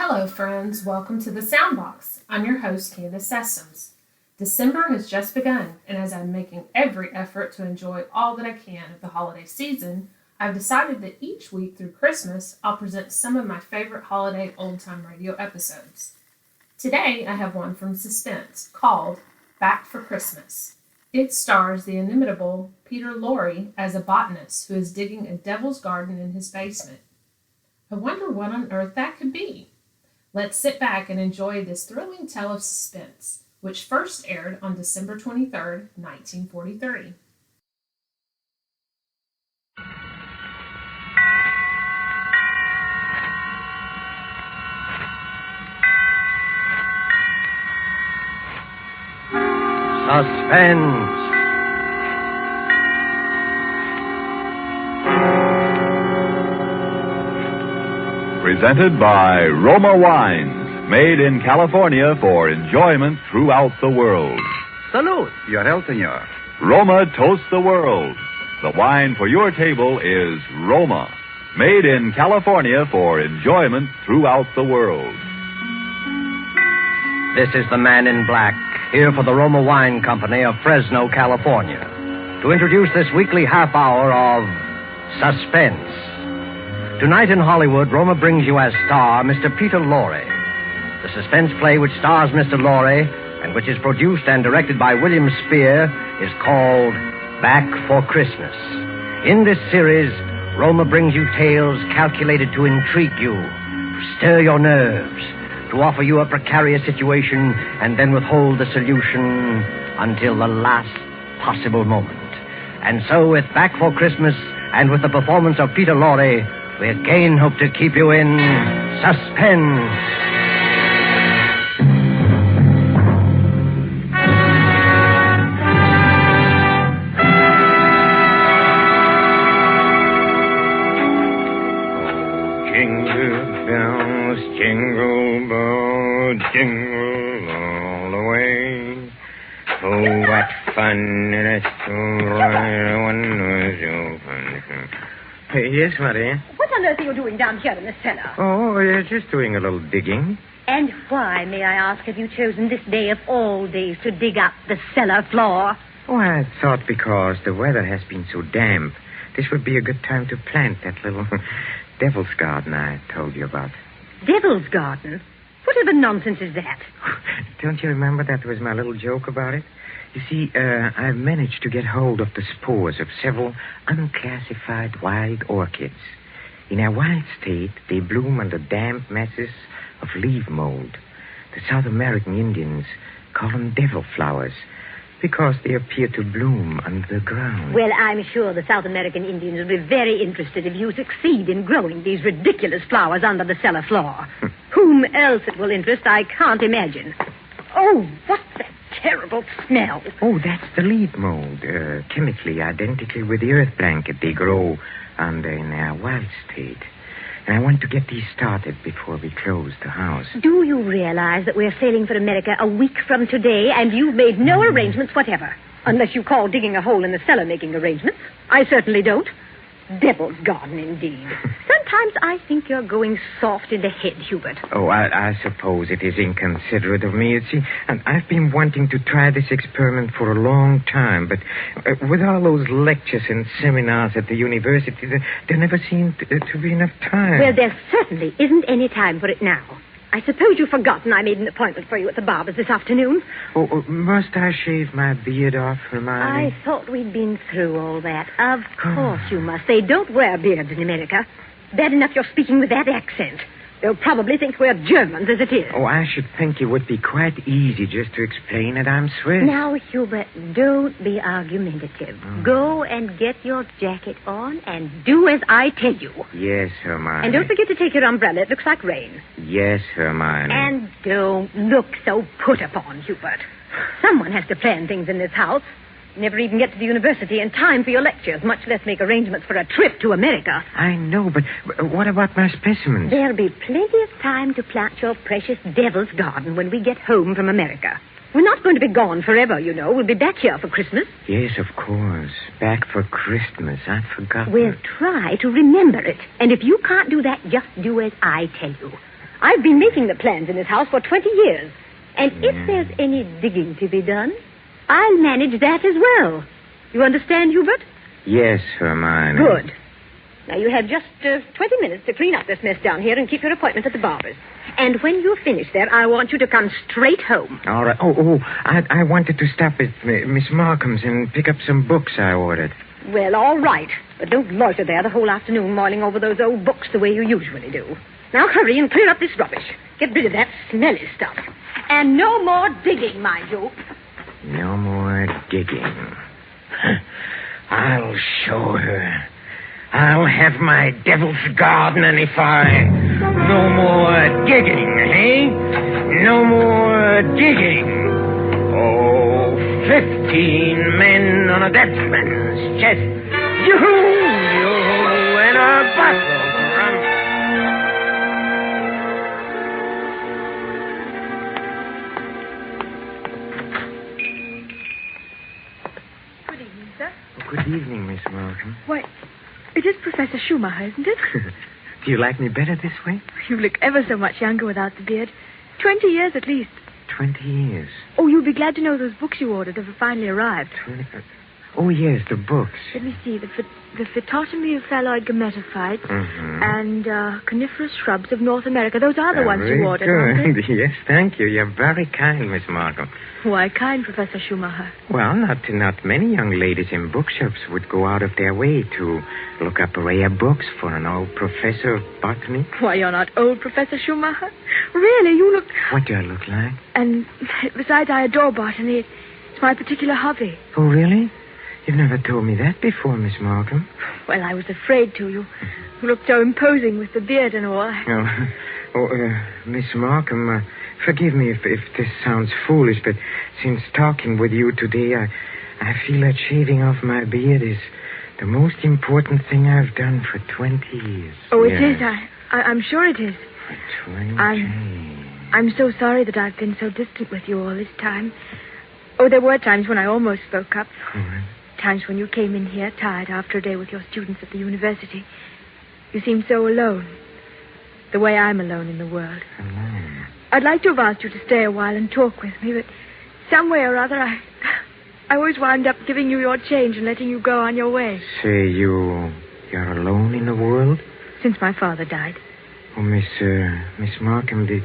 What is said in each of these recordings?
Hello, friends. Welcome to the Soundbox. I'm your host, Candace Sessoms. December has just begun, and as I'm making every effort to enjoy all that I can of the holiday season, I've decided that each week through Christmas, I'll present some of my favorite holiday old-time radio episodes. Today, I have one from Suspense called Back for Christmas. It stars the inimitable Peter Lorre as a botanist who is digging a devil's garden in his basement. I wonder what on earth that could be. Let's sit back and enjoy this thrilling tale of suspense, which first aired on December 23rd, 1943. Suspense. Presented by Roma Wines, made in California for enjoyment throughout the world. Salute. Your health, senor. Roma toasts the world. The wine for your table is Roma, made in California for enjoyment throughout the world. This is the man in black, here for the Roma Wine Company of Fresno, California, to introduce this weekly half hour of Suspense. Tonight in Hollywood, Roma brings you as star Mr. Peter Lorre. The suspense play which stars Mr. Lorre and which is produced and directed by William Spear is called Back for Christmas. In this series, Roma brings you tales calculated to intrigue you, to stir your nerves, to offer you a precarious situation and then withhold the solution until the last possible moment. And so, with Back for Christmas and with the performance of Peter Lorre, we again hope to keep you in suspense. Jingle bells, jingle bells, jingle all the way. Oh, what fun it is to ride one nose open. Yes, Maria? What on earth are you doing down here in the cellar? Oh, just doing a little digging. And why, may I ask, have you chosen this day of all days to dig up the cellar floor? Oh, I thought because the weather has been so damp, this would be a good time to plant that little devil's garden I told you about. Devil's garden? Whatever nonsense is that? Don't you remember that was my little joke about it? You see, I've managed to get hold of the spores of several unclassified wild orchids. In their wild state, they bloom under damp masses of leaf mold. The South American Indians call them devil flowers because they appear to bloom under the ground. Well, I'm sure the South American Indians will be very interested if you succeed in growing these ridiculous flowers under the cellar floor. Whom else it will interest, I can't imagine. Oh, what's that terrible smell? Oh, that's the leaf mold, chemically identical with the earth blanket they grow under in their wild state. And I want to get these started before we close the house. Do you realize that we're sailing for America a week from today, and you've made no arrangements whatever? Unless you call digging a hole in the cellar making arrangements. I certainly don't. Devil's garden, indeed. Sometimes I think you're going soft in the head, Hubert. Oh, I suppose it is inconsiderate of me, you see. And I've been wanting to try this experiment for a long time, but with all those lectures and seminars at the university, there never seemed to be enough time. Well, there certainly isn't any time for it now. I suppose you've forgotten I made an appointment for you at the barber's this afternoon. Oh, must I shave my beard off, Hermione? I thought we'd been through all that. Of course you must. They don't wear beards in America. Bad enough you're speaking with that accent. They'll probably think we're Germans as it is. Oh, I should think it would be quite easy just to explain that I'm Swiss. Now, Hubert, don't be argumentative. Go and get your jacket on and do as I tell you. Yes, Hermione. And don't forget to take your umbrella. It looks like rain. Yes, Hermione. And don't look so put upon, Hubert. Someone has to plan things in this house. Never even get to the university in time for your lectures, much less make arrangements for a trip to America. I know, but what about my specimens? There'll be plenty of time to plant your precious devil's garden when we get home from America. We're not going to be gone forever, you know. We'll be back here for Christmas. Yes, of course. Back for Christmas. I'd forgotten. We'll try to remember it. And if you can't do that, just do as I tell you. I've been making the plans in this house for 20 years. And if there's any digging to be done, I'll manage that as well. You understand, Hubert? Yes, Hermione. Good. Now, you have just 20 minutes to clean up this mess down here and keep your appointment at the barber's. And when you're finished there, I want you to come straight home. All right. I wanted to stop at Miss Markham's and pick up some books I ordered. Well, all right. But don't loiter there the whole afternoon mulling over those old books the way you usually do. Now hurry and clear up this rubbish. Get rid of that smelly stuff. And no more digging, mind you. No more digging. I'll show her. I'll have my devil's garden, and if I... No more digging, eh? No more digging. Oh, 15 men on a dead man's chest. Yoo-hoo, and a bottle from... Good evening, sir. Good evening, Miss Markham. Why, it is Professor Schumacher, isn't it? Do you like me better this way? You look ever so much younger without the beard. 20 years at least. 20 years. Oh, you'll be glad to know those books you ordered have finally arrived. 20... Oh, yes, the books. Let me see. The Phytotomy of Phalloid Gametophytes and Coniferous Shrubs of North America. Those are the ones you ordered, aren't they? Yes, thank you. You're very kind, Miss Markham. Why kind, Professor Schumacher? Well, not many young ladies in bookshops would go out of their way to look up rare books for an old professor of botany. Why, you're not old, Professor Schumacher. Really, you look... What do I look like? And besides, I adore botany. It's my particular hobby. Oh, really? You've never told me that before, Miss Markham. Well, I was afraid to. You looked so imposing with the beard and all. Miss Markham, forgive me if this sounds foolish, but since talking with you today, I feel that shaving off my beard is the most important thing I've done for 20 years. Oh, it is. I'm sure it is. For 20 I'm so sorry that I've been so distant with you all this time. Oh, there were times when I almost spoke up. Mm-hmm. Times when you came in here tired after a day with your students at the university. You seemed so alone. The way I'm alone in the world. Alone? I'd like to have asked you to stay a while and talk with me, but some way or other I always wound up giving you your change and letting you go on your way. Say you're alone in the world? Since my father died. Oh, Miss Markham, did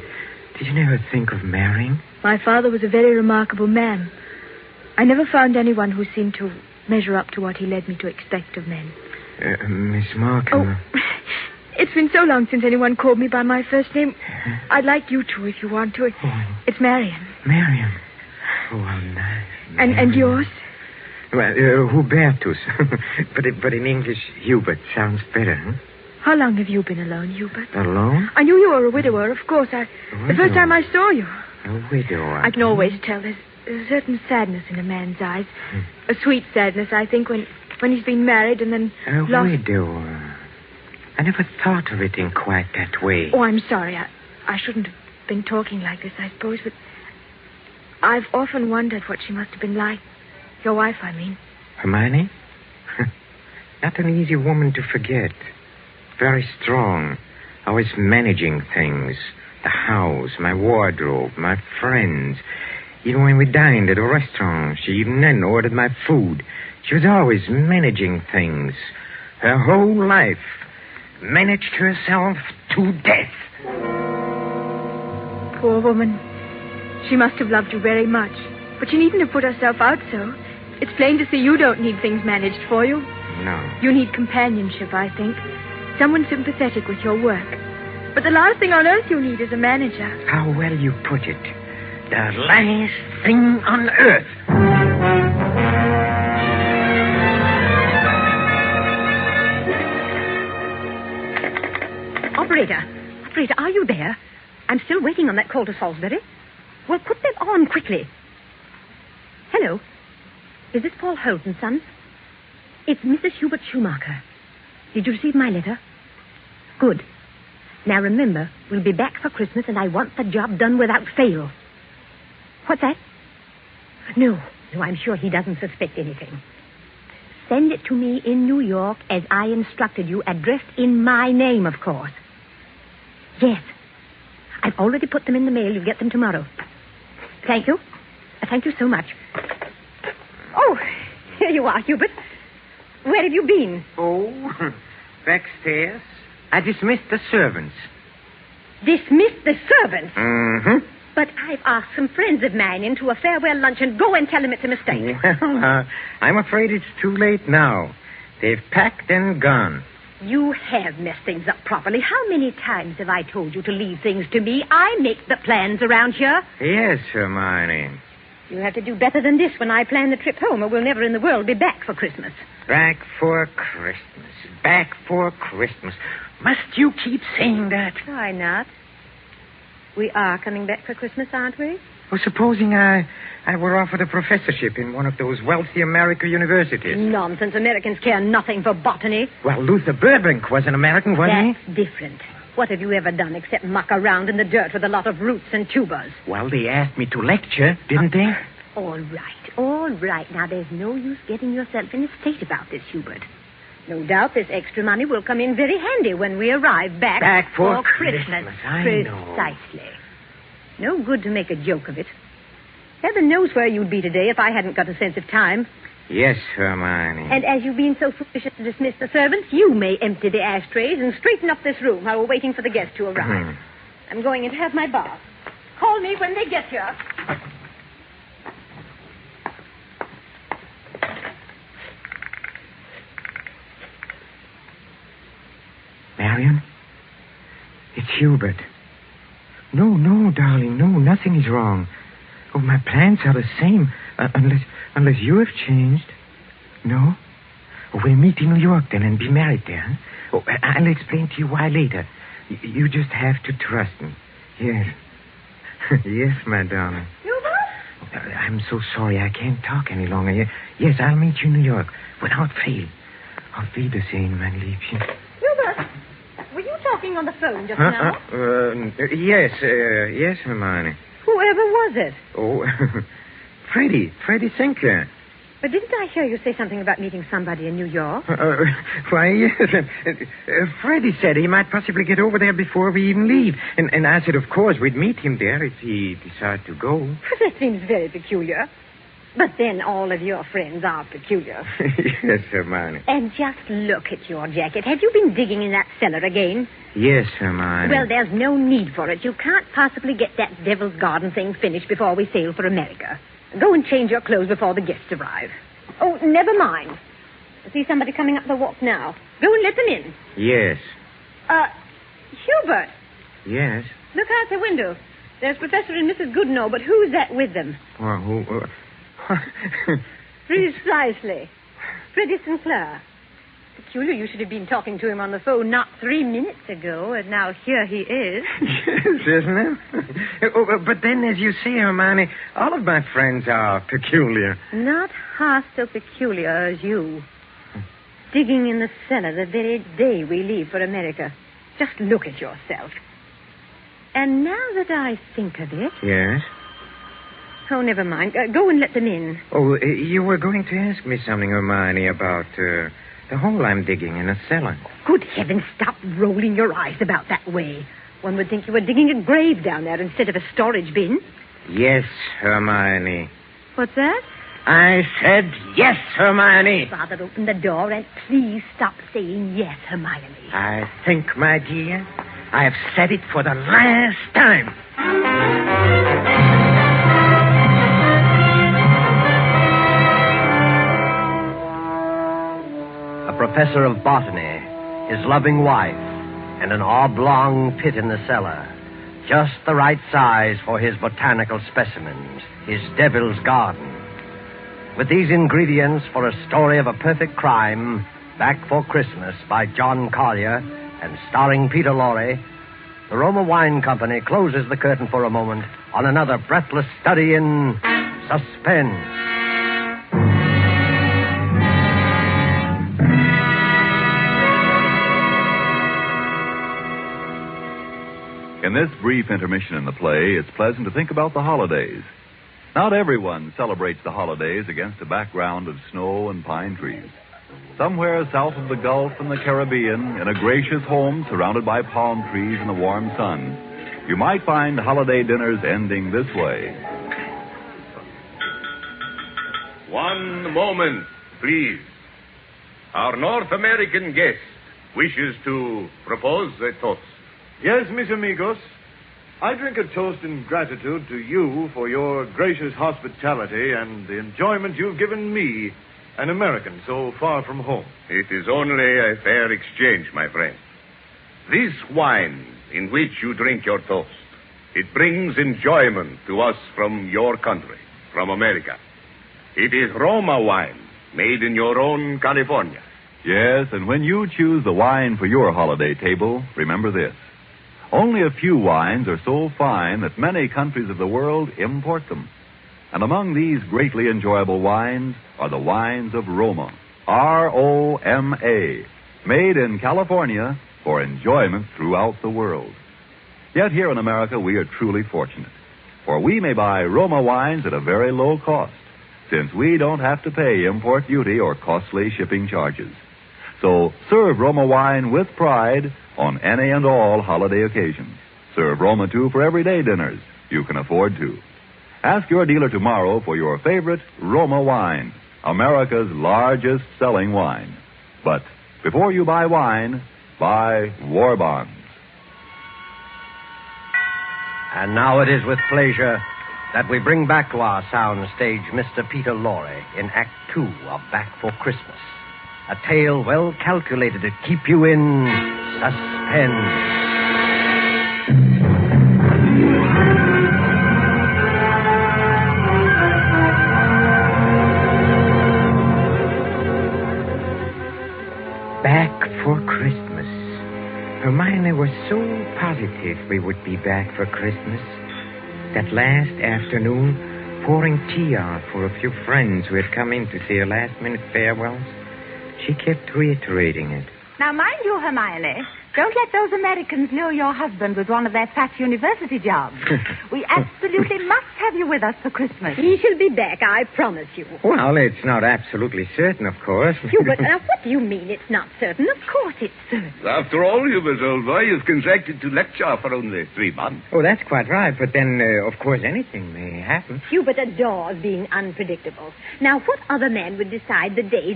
you never think of marrying? My father was a very remarkable man. I never found anyone who seemed to measure up to what he led me to expect of men. Miss Markham... Oh, it's been so long since anyone called me by my first name. I'd like you to, if you want to. It's Marion. Marion? Oh, how nice. And yours? Well, Hubertus. but in English, Hubert sounds better, huh? How long have you been alone, Hubert? Alone? I knew you were a widower, of course. The first time I saw you. A widower? I can always tell. There's a certain sadness in a man's eyes. A sweet sadness, I think, when he's been married and then lost... A widower. I never thought of it in quite that way. Oh, I'm sorry. I shouldn't have been talking like this, I suppose, but I've often wondered what she must have been like. Your wife, I mean. Hermione? Not an easy woman to forget. Very strong. Always managing things. The house, my wardrobe, my friends. Even when we dined at a restaurant, she even then ordered my food. She was always managing things. Her whole life. Managed herself to death. Poor woman. She must have loved you very much. But she needn't have put herself out so. It's plain to see you don't need things managed for you. No. You need companionship, I think. Someone sympathetic with your work. But the last thing on earth you need is a manager. How well you put it. The last thing on earth. Operator, are you there? I'm still waiting on that call to Salisbury. Well, put them on quickly. Hello. Is this Paul Holt and Sons? It's Mrs. Hubert Schumacher. Did you receive my letter? Good. Now remember, we'll be back for Christmas and I want the job done without fail. What's that? No, I'm sure he doesn't suspect anything. Send it to me in New York as I instructed you, addressed in my name, of course. Yes. I've already put them in the mail. You'll get them tomorrow. Thank you. Thank you so much. Oh, here you are, Hubert. Where have you been? Oh, backstairs. I dismissed the servants. Dismissed the servants? Mm-hmm. But I've asked some friends of mine into a farewell luncheon. Go and tell them it's a mistake. Well, I'm afraid it's too late now. They've packed and gone. You have messed things up properly. How many times have I told you to leave things to me? I make the plans around here. Yes, Hermione. You'll have to do better than this when I plan the trip home, or we'll never in the world be back for Christmas. Back for Christmas. Back for Christmas. Must you keep saying that? Why not? We are coming back for Christmas, aren't we? Well, supposing I were offered a professorship in one of those wealthy American universities. Nonsense. Americans care nothing for botany. Well, Luther Burbank was an American, wasn't That's different. What have you ever done except muck around in the dirt with a lot of roots and tubers? he? Well, they asked me to lecture, didn't they? All right. Now, there's no use getting yourself in a state about this, Hubert. No doubt this extra money will come in very handy when we arrive back for Christmas. I know. Precisely. No good to make a joke of it. Heaven knows where you'd be today if I hadn't got a sense of time. Yes, Hermione. And as you've been so foolish as to dismiss the servants, you may empty the ashtrays and straighten up this room while we're waiting for the guests to arrive. I'm going in to have my bath. Call me when they get here. Marion? It's Hubert. No, darling. No, nothing is wrong. Oh, my plans are the same. Unless you have changed. No? Oh, we'll meet in New York then and be married there. Huh? Oh, I'll explain to you why later. You just have to trust me. Yes. Yes, my darling. Hubert? I'm so sorry. I can't talk any longer. Yes, I'll meet you in New York without fail. Auf Wiedersehen, mein Liebchen. Hubert, were you talking on the phone just now? Yes, Hermione. Whoever was it? Oh, Freddie Sinclair. But didn't I hear you say something about meeting somebody in New York? Why, yes. Freddie said he might possibly get over there before we even leave. And I said, of course, we'd meet him there if he decided to go. That seems very peculiar. But then all of your friends are peculiar. Yes, Hermione. And just look at your jacket. Have you been digging in that cellar again? Yes, Hermione. Well, there's no need for it. You can't possibly get that devil's garden thing finished before we sail for America. Go and change your clothes before the guests arrive. Oh, never mind. I see somebody coming up the walk now. Go and let them in. Yes. Hubert. Yes? Look out the window. There's Professor and Mrs. Goodenough, but who's that with them? Well, who... Precisely. Freddie Sinclair. Peculiar you should have been talking to him on the phone not 3 minutes ago, and now here he is. Yes, isn't it? But then, as you say, Hermione, all of my friends are peculiar. Not half so peculiar as you. Digging in the cellar the very day we leave for America. Just look at yourself. And now that I think of it... Yes? Oh, never mind. Go and let them in. Oh, you were going to ask me something, Hermione, about the hole I'm digging in a cellar. Good heavens, stop rolling your eyes about that way. One would think you were digging a grave down there instead of a storage bin. Yes, Hermione. What's that? I said yes, Hermione. Father, open the door and please stop saying yes, Hermione. I think, my dear, I have said it for the last time. A professor of botany, his loving wife, and an oblong pit in the cellar. Just the right size for his botanical specimens, his devil's garden. With these ingredients for a story of a perfect crime, Back for Christmas by John Collier and starring Peter Lorre, the Roma Wine Company closes the curtain for a moment on another breathless study in suspense. In this brief intermission in the play, it's pleasant to think about the holidays. Not everyone celebrates the holidays against a background of snow and pine trees. Somewhere south of the Gulf and the Caribbean, in a gracious home surrounded by palm trees and the warm sun, You might find holiday dinners ending this way. One moment, please. Our North American guest wishes to propose a toast. Yes, mis amigos. I drink a toast in gratitude to you for your gracious hospitality and the enjoyment you've given me, an American so far from home. It is only a fair exchange, my friend. This wine in which you drink your toast, it brings enjoyment to us from your country, from America. It is Roma wine, made in your own California. Yes, and when you choose the wine for your holiday table, remember this. Only a few wines are so fine that many countries of the world import them. And among these greatly enjoyable wines are the wines of Roma, R-O-M-A, made in California for enjoyment throughout the world. Yet here in America we are truly fortunate, for we may buy Roma wines at a very low cost, since we don't have to pay import duty or costly shipping charges. So serve Roma wine with pride on any and all holiday occasions. Serve Roma, too, for everyday dinners you can afford to. Ask your dealer tomorrow for your favorite Roma wine, America's largest selling wine. But before you buy wine, buy war bonds. And now it is with pleasure that we bring back to our sound stage Mr. Peter Lorre in Act 2 of Back for Christmas. A tale well calculated to keep you in suspense. Back for Christmas. Hermione was so positive we would be back for Christmas that last afternoon, pouring tea out for a few friends who had come in to say her last-minute farewells, she kept reiterating it. Now, mind you, Hermione, don't let those Americans lure your husband with one of their fat university jobs. We absolutely must have you with us for Christmas. He shall be back, I promise you. Well, it's not absolutely certain, of course. Hubert, now what do you mean it's not certain? Of course it's certain. After all, Hubert, old boy, you've contracted to lecture for only 3 months. Oh, that's quite right. But then, of course, anything may happen. Hubert adores being unpredictable. Now, what other man would decide the very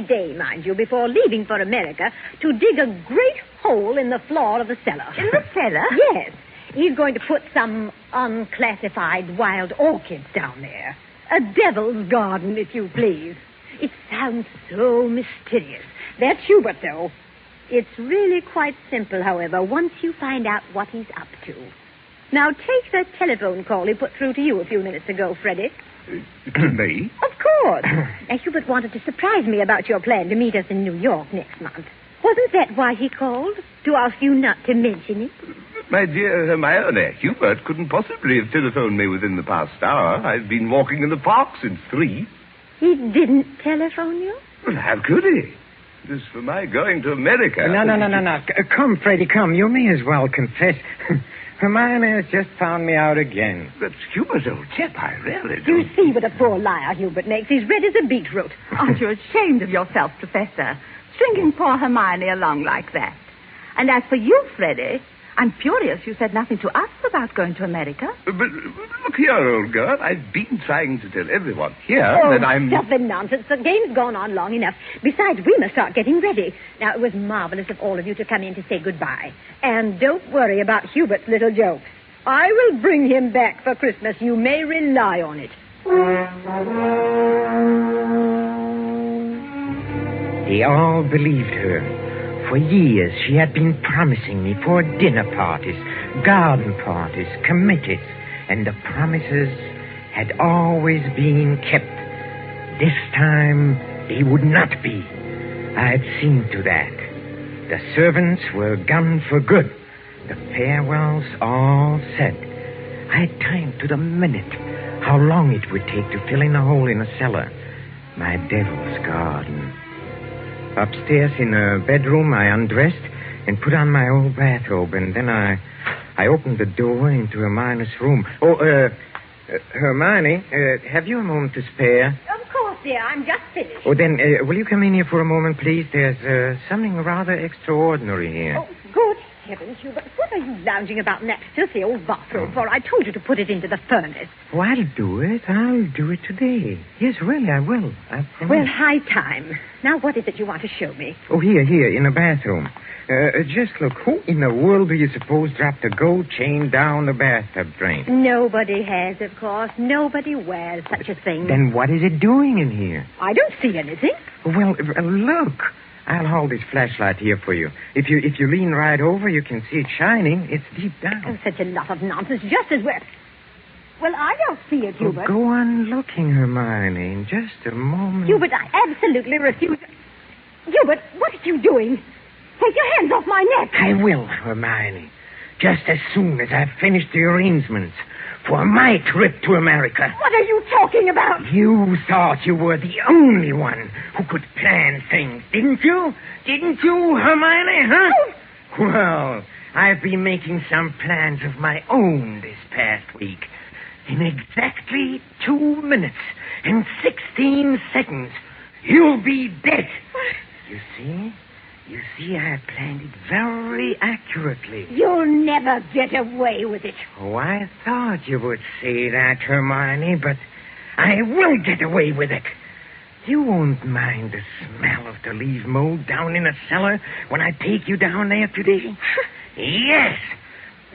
day, mind you, before leaving for America, to dig a great hole in the floor of the cellar? In the cellar? Yes. He's going to put some unclassified wild orchids down there. A devil's garden, if you please. It sounds so mysterious. That's Hubert, though. It's really quite simple, however, once you find out what he's up to. Now, take the telephone call he put through to you a few minutes ago, Freddie. To me? Of course. Now, Hubert wanted to surprise me about your plan to meet us in New York next month. Wasn't that why he called? To ask you not to mention it? My dear Hermione, Hubert couldn't possibly have telephoned me within the past hour. I've been walking in the park since 3. He didn't telephone you? Well, how could he? As for my going to America... No. Come, Freddie, come. You may as well confess. Hermione has just found me out again. But Hubert, old chap, I really You don't... see what a poor liar Hubert makes. He's red as a beetroot. Aren't you ashamed of yourself, Professor? Stringing poor Hermione along like that. And as for you, Freddie, I'm furious you said nothing to us about going to America. But look here, old girl. I've been trying to tell everyone here that I'm... Stuff and nonsense. The game's gone on long enough. Besides, we must start getting ready. Now, it was marvelous of all of you to come in to say goodbye. And don't worry about Hubert's little jokes. I will bring him back for Christmas. You may rely on it. They all believed her. For years, she had been promising me for dinner parties, garden parties, committees, and the promises had always been kept. This time, they would not be. I had seen to that. The servants were gone for good. The farewells all said. I had timed to the minute how long it would take to fill in a hole in a cellar. My devil's garden. Upstairs in a bedroom, I undressed and put on my old bathrobe, and then I opened the door into Hermione's room. Hermione, have you a moment to spare? Of course, dear. I'm just finished. Oh, then, will you come in here for a moment, please? There's something rather extraordinary here. Oh, good. heavens, Hubert, what are you lounging about in that filthy old bathrobe for? I told you to put it into the furnace. Oh, I'll do it. I'll do it today. Yes, really, I will. I promise. Well, high time. Now, what is it you want to show me? Oh, here, in the bathroom. Just look. Who in the world do you suppose dropped a gold chain down the bathtub drain? Nobody has, of course. Nobody wears such a thing. Then what is it doing in here? I don't see anything. Well, look. I'll hold this flashlight here for you. If you lean right over, you can see it shining. It's deep down. Oh, such a lot of nonsense. Just as well. Well, I don't see it, Hubert. Go on looking, Hermione, in just a moment. Hubert, I absolutely refuse. Hubert, what are you doing? Take your hands off my neck. I will, Hermione. Just as soon as I've finished the arrangements for my trip to America. What are you talking about? You thought you were the only one who could plan things, didn't you? Didn't you, Hermione, huh? Well, I've been making some plans of my own this past week. In exactly 2 minutes and 16 seconds, you'll be dead. You see, I planned it very accurately. You'll never get away with it. Oh, I thought you would say that, Hermione, but I will get away with it. You won't mind the smell of the leaf mold down in the cellar when I take you down there today? Yes,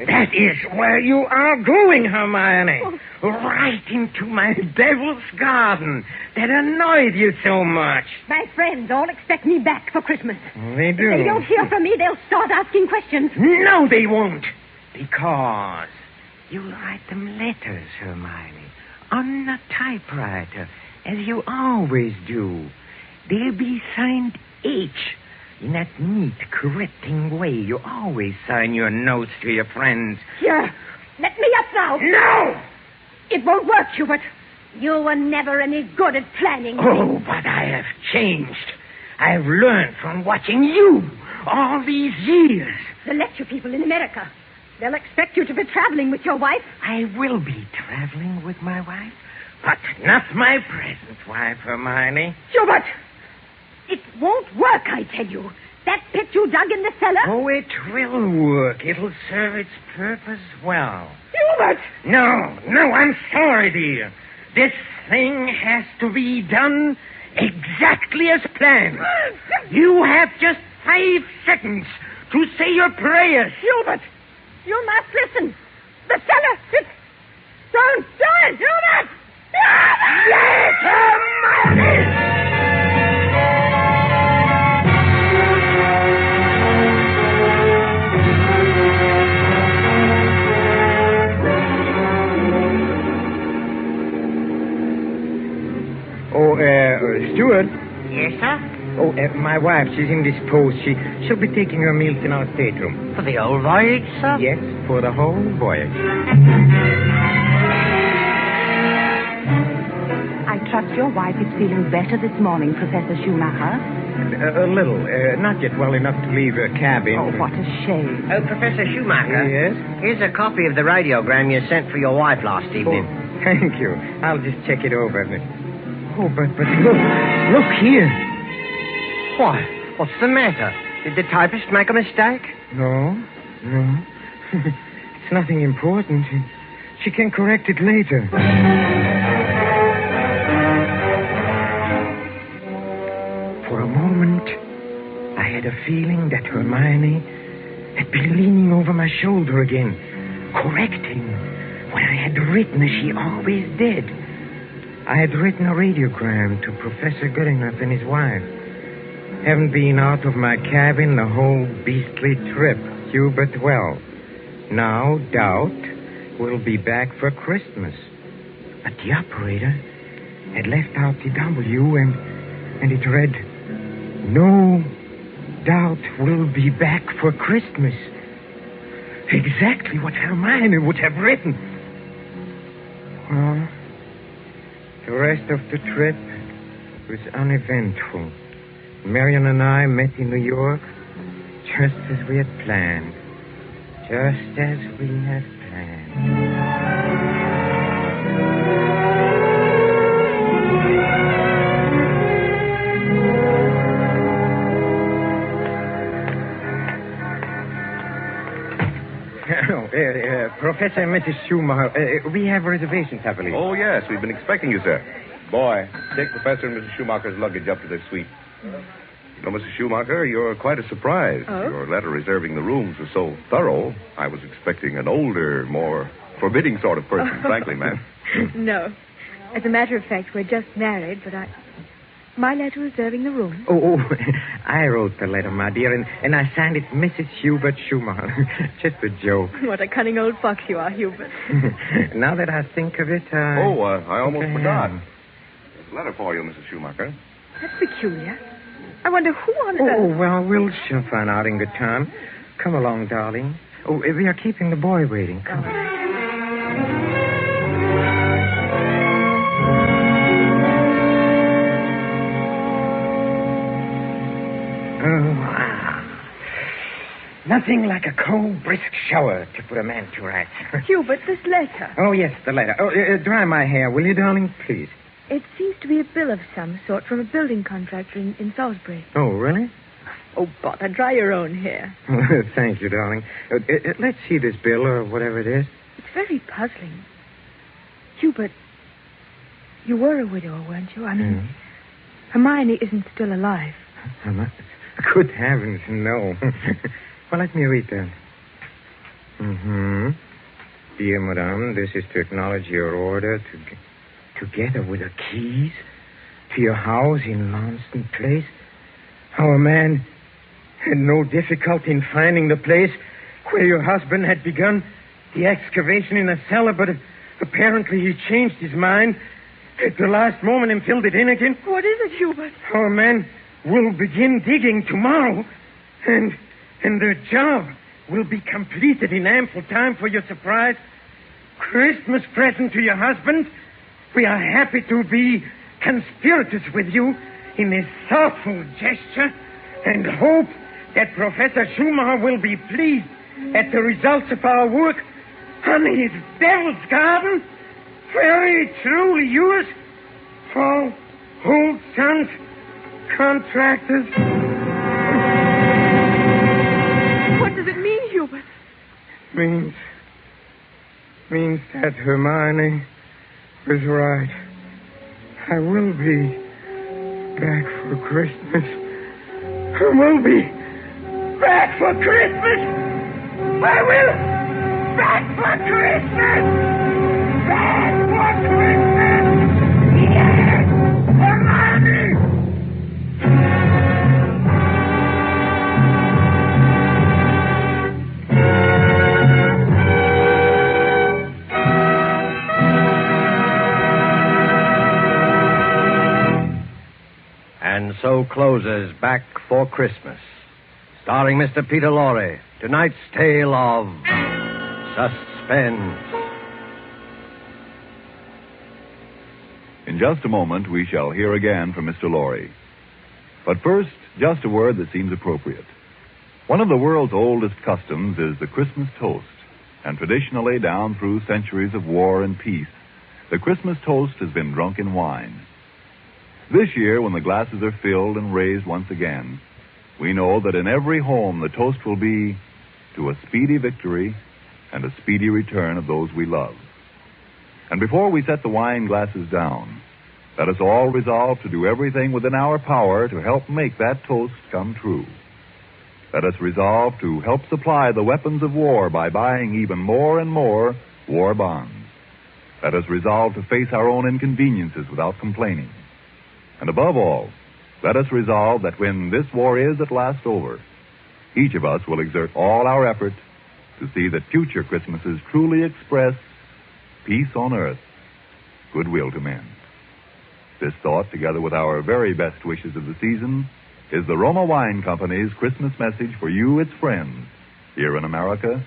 that is where you are going, Hermione. Right into my devil's garden that annoyed you so much. My friends all expect me back for Christmas. They do. If they don't hear from me, they'll start asking questions. No, they won't. Because you'll write them letters, Hermione, on a typewriter, as you always do. They'll be signed H, in that neat, correcting way you always sign your notes to your friends. Here, let me up now. No! It won't work, Hubert. You were never any good at planning. Oh, but I have changed. I've learned from watching you all these years. The lecture people in America, they'll expect you to be traveling with your wife. I will be traveling with my wife, but not my present wife, Hermione. Hubert! It won't work, I tell you. That pit you dug in the cellar... Oh, it will work. It'll serve its purpose well. Hubert! No, I'm sorry, dear. This thing has to be done exactly as planned. You have just 5 seconds to say your prayers. Hubert, you must listen. The cellar, it's... Don't do it, Hubert! Yes, Hermione! Oh, Stuart? Yes, sir? Oh, my wife, she's indisposed. She'll be taking her meals in our stateroom. For the old voyage, sir? Yes, for the whole voyage. I trust your wife is feeling better this morning, Professor Schumacher. A little. Not yet well enough to leave her cabin. Oh, what a shame. Oh, Professor Schumacher. Yes? Here's a copy of the radiogram you sent for your wife last evening. Oh, thank you. I'll just check it over. Oh, but look here. What? What's the matter? Did the typist make a mistake? No. It's nothing important. She can correct it later. For a moment, I had a feeling that Hermione had been leaning over my shoulder again, correcting what I had written as she always did. I had written a radiogram to Professor Goodenough and his wife. Haven't been out of my cabin the whole beastly trip, Hubert. Well, now doubt we'll be back for Christmas. But the operator had left out the W and it read, "No doubt we'll be back for Christmas." Exactly what Hermione would have written. Well, the rest of the trip was uneventful. Marion and I met in New York just as we had planned. Just as we had planned. Professor and Mrs. Schumacher, we have reservations, I believe. Oh, yes. We've been expecting you, sir. Boy, take Professor and Mrs. Schumacher's luggage up to their suite. You know, Mrs. Schumacher, you're quite a surprise. Oh? Your letter reserving the rooms was so thorough, I was expecting an older, more forbidding sort of person, frankly, ma'am. No. As a matter of fact, we're just married, but my letter reserving the room. Oh, I wrote the letter, my dear, and I signed it Mrs. Hubert Schumacher. Just a joke. What a cunning old fox you are, Hubert. Now that I think of it, I almost forgot. There's a letter for you, Mrs. Schumacher. That's peculiar. I wonder who on earth... Oh, well, we'll soon find out in good time. Come along, darling. Oh, we are keeping the boy waiting. Come on. Nothing like a cold, brisk shower to put a man to rights. Hubert, this letter. Oh, yes, the letter. Oh, dry my hair, will you, darling? Please. It seems to be a bill of some sort from a building contractor in Salisbury. Oh, really? Oh, bother, dry your own hair. Thank you, darling. Let's see this bill or whatever it is. It's very puzzling. Hubert, you were a widower, weren't you? I mean, Hermione isn't still alive. Good heavens, no. Well, let me read that. Dear Madame, this is to acknowledge your order together with the keys to your house in Launceston Place. Our man had no difficulty in finding the place where your husband had begun the excavation in a cellar, but apparently he changed his mind at the last moment and filled it in again. What is it, Hubert? Our man will begin digging tomorrow, and the job will be completed in ample time for your surprise Christmas present to your husband. We are happy to be conspirators with you in this thoughtful gesture and hope that Professor Schumacher will be pleased at the results of our work on his Devil's Garden. Very truly yours, Paul Holt Sons Contractors. What does it mean, Hubert? Means that Hermione was right. I will be back for Christmas. I will be back for Christmas. I will back for Christmas. Back for Christmas. Yes, Hermione. And so closes Back for Christmas, starring Mr. Peter Lorre, tonight's tale of Suspense. In just a moment, we shall hear again from Mr. Lorre. But first, just a word that seems appropriate. One of the world's oldest customs is the Christmas toast, and traditionally, down through centuries of war and peace, the Christmas toast has been drunk in wine. This year, when the glasses are filled and raised once again, we know that in every home the toast will be to a speedy victory and a speedy return of those we love. And before we set the wine glasses down, let us all resolve to do everything within our power to help make that toast come true. Let us resolve to help supply the weapons of war by buying even more and more war bonds. Let us resolve to face our own inconveniences without complaining. And above all, let us resolve that when this war is at last over, each of us will exert all our effort to see that future Christmases truly express peace on earth, goodwill to men. This thought, together with our very best wishes of the season, is the Roma Wine Company's Christmas message for you, its friends, here in America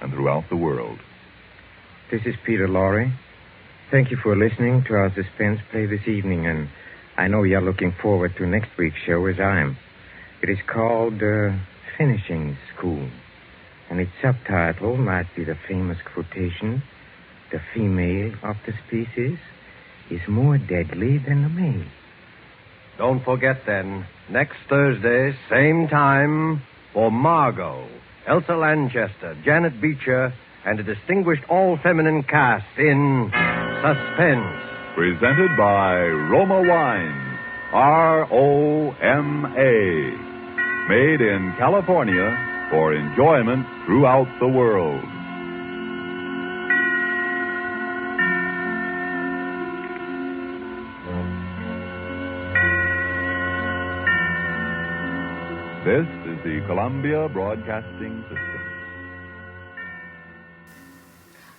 and throughout the world. This is Peter Lorre. Thank you for listening to our suspense play this evening, and I know you're looking forward to next week's show as I am. It is called Finishing School, and its subtitle might be the famous quotation, "The female of the species is more deadly than the male." Don't forget then, next Thursday, same time, for Margot Elsa Lanchester, Janet Beecher, and a distinguished all-feminine cast in Suspense. Presented by Roma Wines, ROMA. Made in California for enjoyment throughout the world. This is the Columbia Broadcasting System.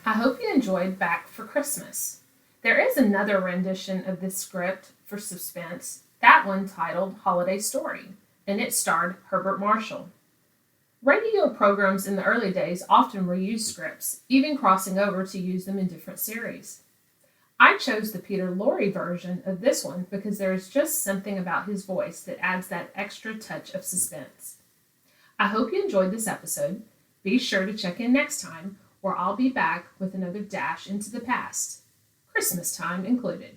I hope you enjoyed Back for Christmas. There is another rendition of this script for Suspense, that one titled Holiday Story, and it starred Herbert Marshall. Radio programs in the early days often reused scripts, even crossing over to use them in different series. I chose the Peter Lorre version of this one because there is just something about his voice that adds that extra touch of suspense. I hope you enjoyed this episode. Be sure to check in next time, where I'll be back with another dash into the past, Christmas time included.